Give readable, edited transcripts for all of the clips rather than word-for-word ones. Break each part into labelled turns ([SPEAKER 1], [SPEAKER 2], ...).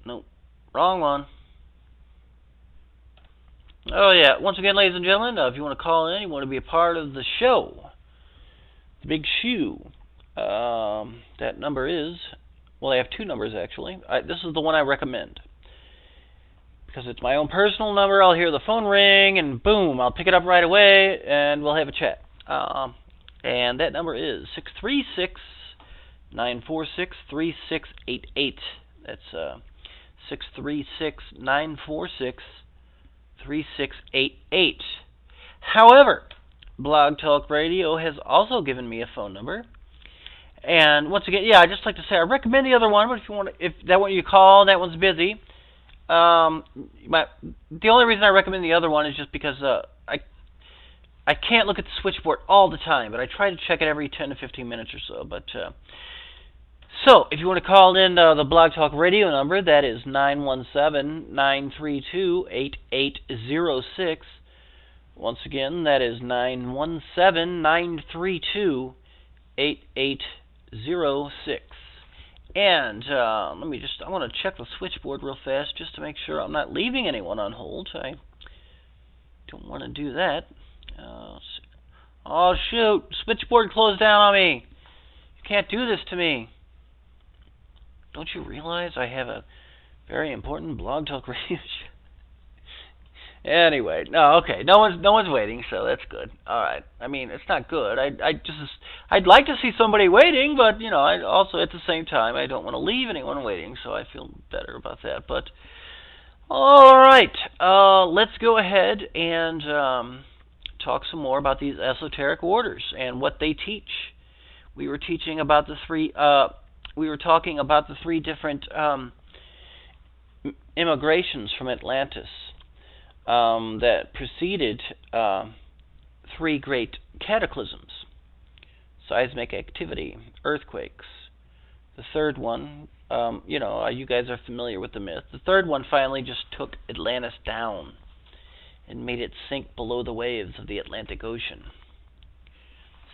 [SPEAKER 1] Nope. Wrong one. Oh, yeah. Once again, ladies and gentlemen, if you want to call in, you want to be a part of the show, the Big Shoe, that number is, well, I have two numbers, actually. This is the one I recommend. Because it's my own personal number, I'll hear the phone ring, and boom, I'll pick it up right away, and we'll have a chat. And that number is 636-946-3688. That's 636-946-3688. However, Blog Talk Radio has also given me a phone number. And once again, yeah, I'd just like to say I recommend the other one, but if that one you call, that one's busy. The only reason I recommend the other one is just because I can't look at the switchboard all the time, but I try to check it every 10 to 15 minutes or so. But so if you want to call in the Blog Talk Radio number, that is 917-932-8806. Once again, that is 917-932-8806. And I want to check the switchboard real fast just to make sure I'm not leaving anyone on hold. I don't want to do that. Oh, shoot. Switchboard closed down on me. You can't do this to me. Don't you realize I have a very important Blog Talk Radio show? Anyway, no, okay. No one's waiting, so that's good. All right. I mean, it's not good. I'd like to see somebody waiting, but I also at the same time I don't want to leave anyone waiting, so I feel better about that. But all right, let's go ahead and talk some more about these esoteric orders and what they teach. We were teaching about the three. We were talking about the three different immigrations from Atlantis. That preceded three great cataclysms: seismic activity, earthquakes. The third one, you guys are familiar with the myth. The third one finally just took Atlantis down and made it sink below the waves of the Atlantic Ocean.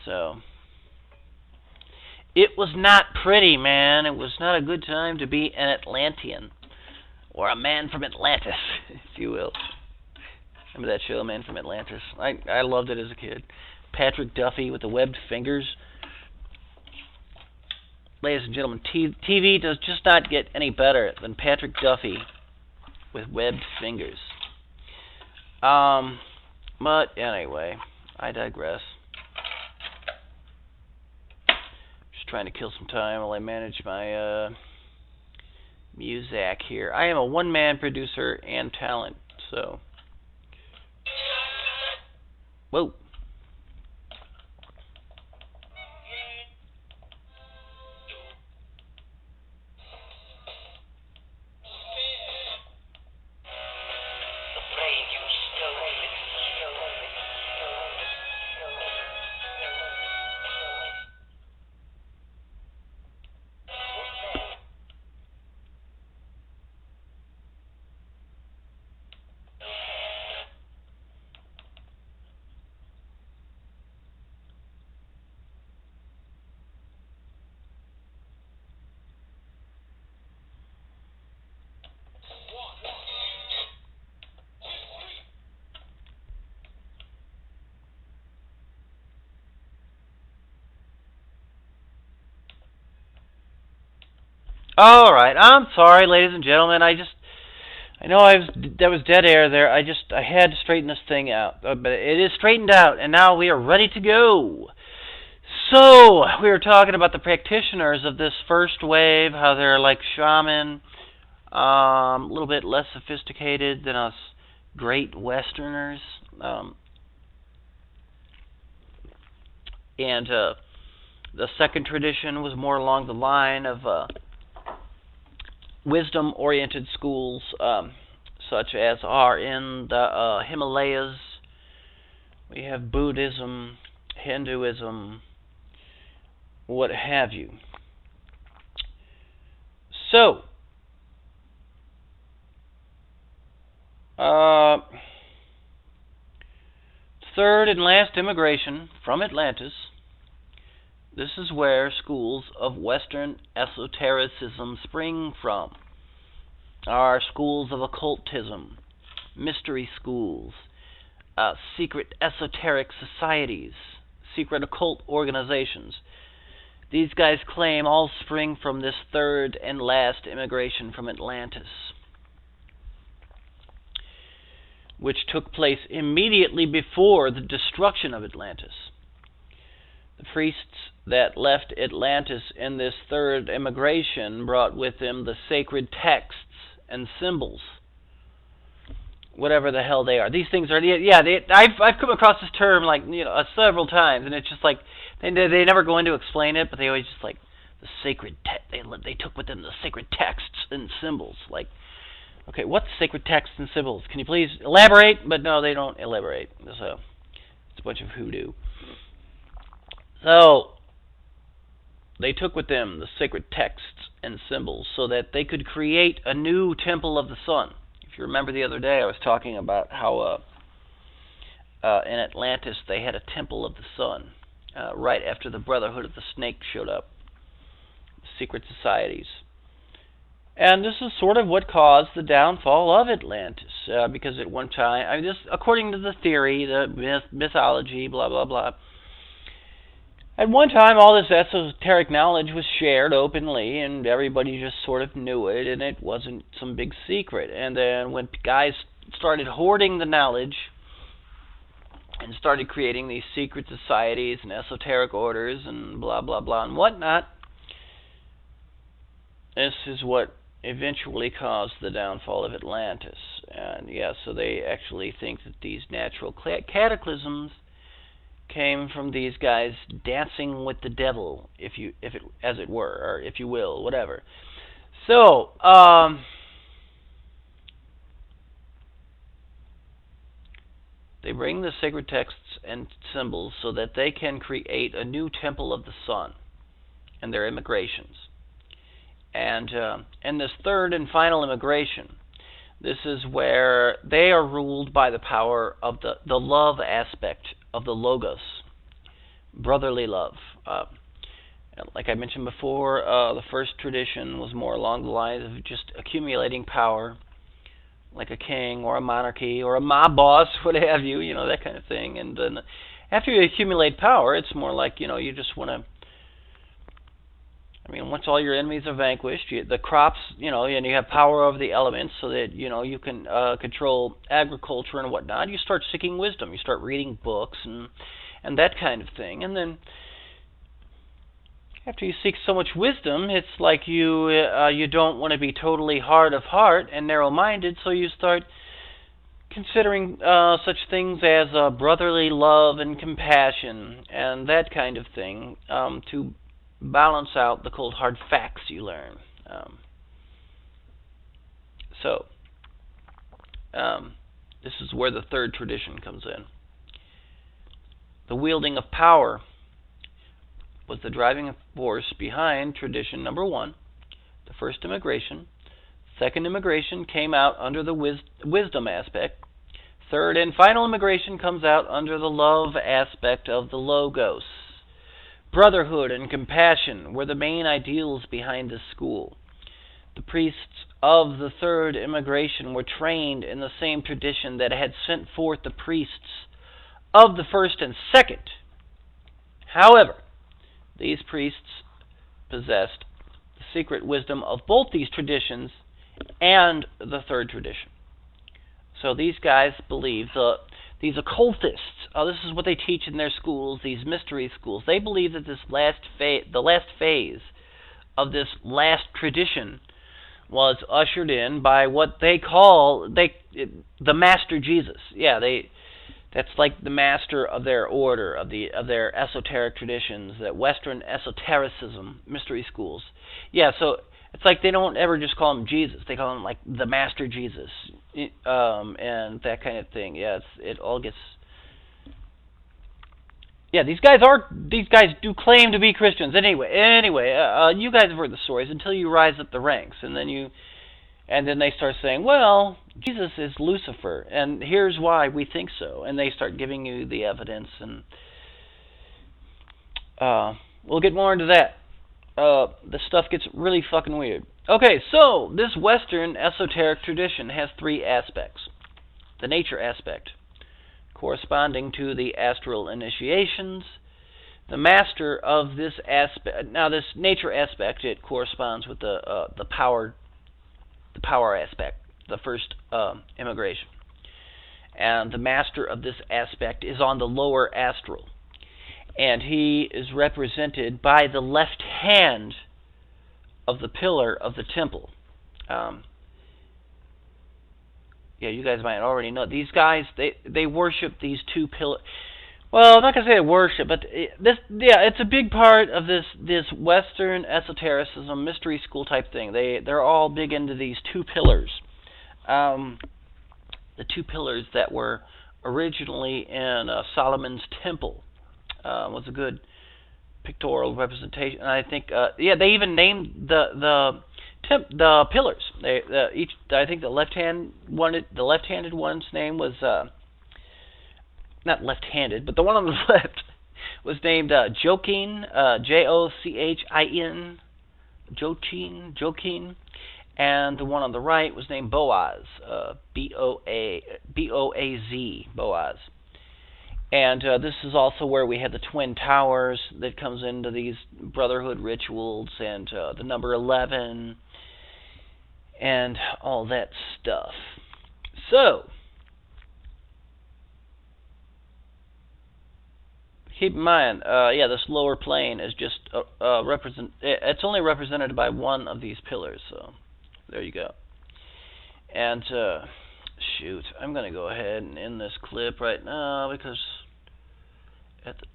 [SPEAKER 1] So it was not pretty, man. It was not a good time to be an Atlantean, or a man from Atlantis, if you will. Remember that show, Man from Atlantis? I loved it as a kid. Patrick Duffy with the webbed fingers. Ladies and gentlemen, TV does just not get any better than Patrick Duffy with webbed fingers. But anyway, I digress. Just trying to kill some time while I manage my music here. I am a one-man producer and talent, so... Whoa. All right, I'm sorry, ladies and gentlemen. I know there was dead air there. I had to straighten this thing out, but it is straightened out, and now we are ready to go. So we were talking about the practitioners of this first wave, how they're like shaman, a little bit less sophisticated than us great Westerners, and the second tradition was more along the line of wisdom-oriented schools, such as are in the Himalayas. We have Buddhism, Hinduism, what have you. So, third and last immigration from Atlantis. This is where schools of Western esotericism spring from. are schools of occultism, mystery schools, secret esoteric societies, secret occult organizations. These guys claim all spring from this third and last immigration from Atlantis, which took place immediately before the destruction of Atlantis. The priests that left Atlantis in this third immigration brought with them the sacred texts and symbols, whatever the hell they are. These things are, I've come across this term several times, and it's just like they never go in to explain it, but they always just like the sacred they took with them the sacred texts and symbols. Like, okay, what's sacred texts and symbols? Can you please elaborate? But no, they don't elaborate. So it's a bunch of hoodoo. So they took with them the sacred texts and symbols so that they could create a new temple of the sun. If you remember the other day, I was talking about how in Atlantis they had a temple of the sun right after the Brotherhood of the Snake showed up, secret societies. And this is sort of what caused the downfall of Atlantis, because at one time, this according to the theory, the mythology, blah blah blah. At one time, all this esoteric knowledge was shared openly, and everybody just sort of knew it, and it wasn't some big secret. And then when guys started hoarding the knowledge and started creating these secret societies and esoteric orders and blah, blah, blah, and whatnot, this is what eventually caused the downfall of Atlantis. And yeah, so they actually think that these natural cataclysms came from these guys dancing with the devil, as it were, or if you will, whatever. So, they bring the sacred texts and symbols so that they can create a new temple of the sun in their immigrations. And in this third and final immigration, this is where they are ruled by the power of the love aspect of the Logos, brotherly love. Like I mentioned before, the first tradition was more along the lines of just accumulating power, like a king or a monarchy or a mob boss, what have you, that kind of thing. And then after you accumulate power, it's more like, you just want to, once all your enemies are vanquished, the crops, and you have power over the elements so that, you can control agriculture and whatnot, you start seeking wisdom. You start reading books and that kind of thing. And then after you seek so much wisdom, it's like you don't want to be totally hard of heart and narrow-minded, so you start considering such things as brotherly love and compassion and that kind of thing to balance out the cold hard facts you learn. This is where the third tradition comes in. The wielding of power was the driving force behind tradition number 1, the first immigration. Second immigration came out under the wisdom aspect. Third and final immigration comes out under the love aspect of the Logos. Brotherhood and compassion were the main ideals behind this school. The priests of the third immigration were trained in the same tradition that had sent forth the priests of the first and second. However, these priests possessed the secret wisdom of both these traditions and the third tradition. So these guys believe these occultists, this is what they teach in their schools, these mystery schools. They believe that the last phase of this last tradition was ushered in by what they call the Master Jesus. Yeah, that's like the master of their order, of their esoteric traditions, that Western esotericism, mystery schools. Yeah, so it's like they don't ever just call him Jesus. They call him like the Master Jesus, and that kind of thing. Yeah, it all gets. Yeah, these guys do claim to be Christians. Anyway, you guys have heard the stories until you rise up the ranks, and then they start saying, well, Jesus is Lucifer, and here's why we think so, and they start giving you the evidence, and we'll get more into that. The stuff gets really fucking weird. Okay, so this Western esoteric tradition has three aspects. The nature aspect, corresponding to the astral initiations. The master of this aspect. Now, this nature aspect, it corresponds with the power aspect, the first immigration. And the master of this aspect is on the lower astral, and he is represented by the left hand of the pillar of the temple. Um, yeah, you guys might already know these guys. They worship these two pillars. Well, I'm not gonna say worship, but it's a big part of this Western esotericism, mystery school type thing. They're all big into these two pillars, the two pillars that were originally in Solomon's temple. Was a good pictorial representation. And I think, they even named the pillars. I think the left-handed one's name was not left-handed, but the one on the left was named Jochin, Jochin, Jochin, and the one on the right was named Boaz, Boaz, Boaz. And this is also where we had the Twin Towers that comes into these brotherhood rituals, and the number 11, and all that stuff. So, keep in mind, this lower plane is just it's only represented by one of these pillars. So, there you go. And shoot, I'm gonna go ahead and end this clip right now because at the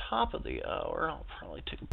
[SPEAKER 1] top of the hour, I'll probably take a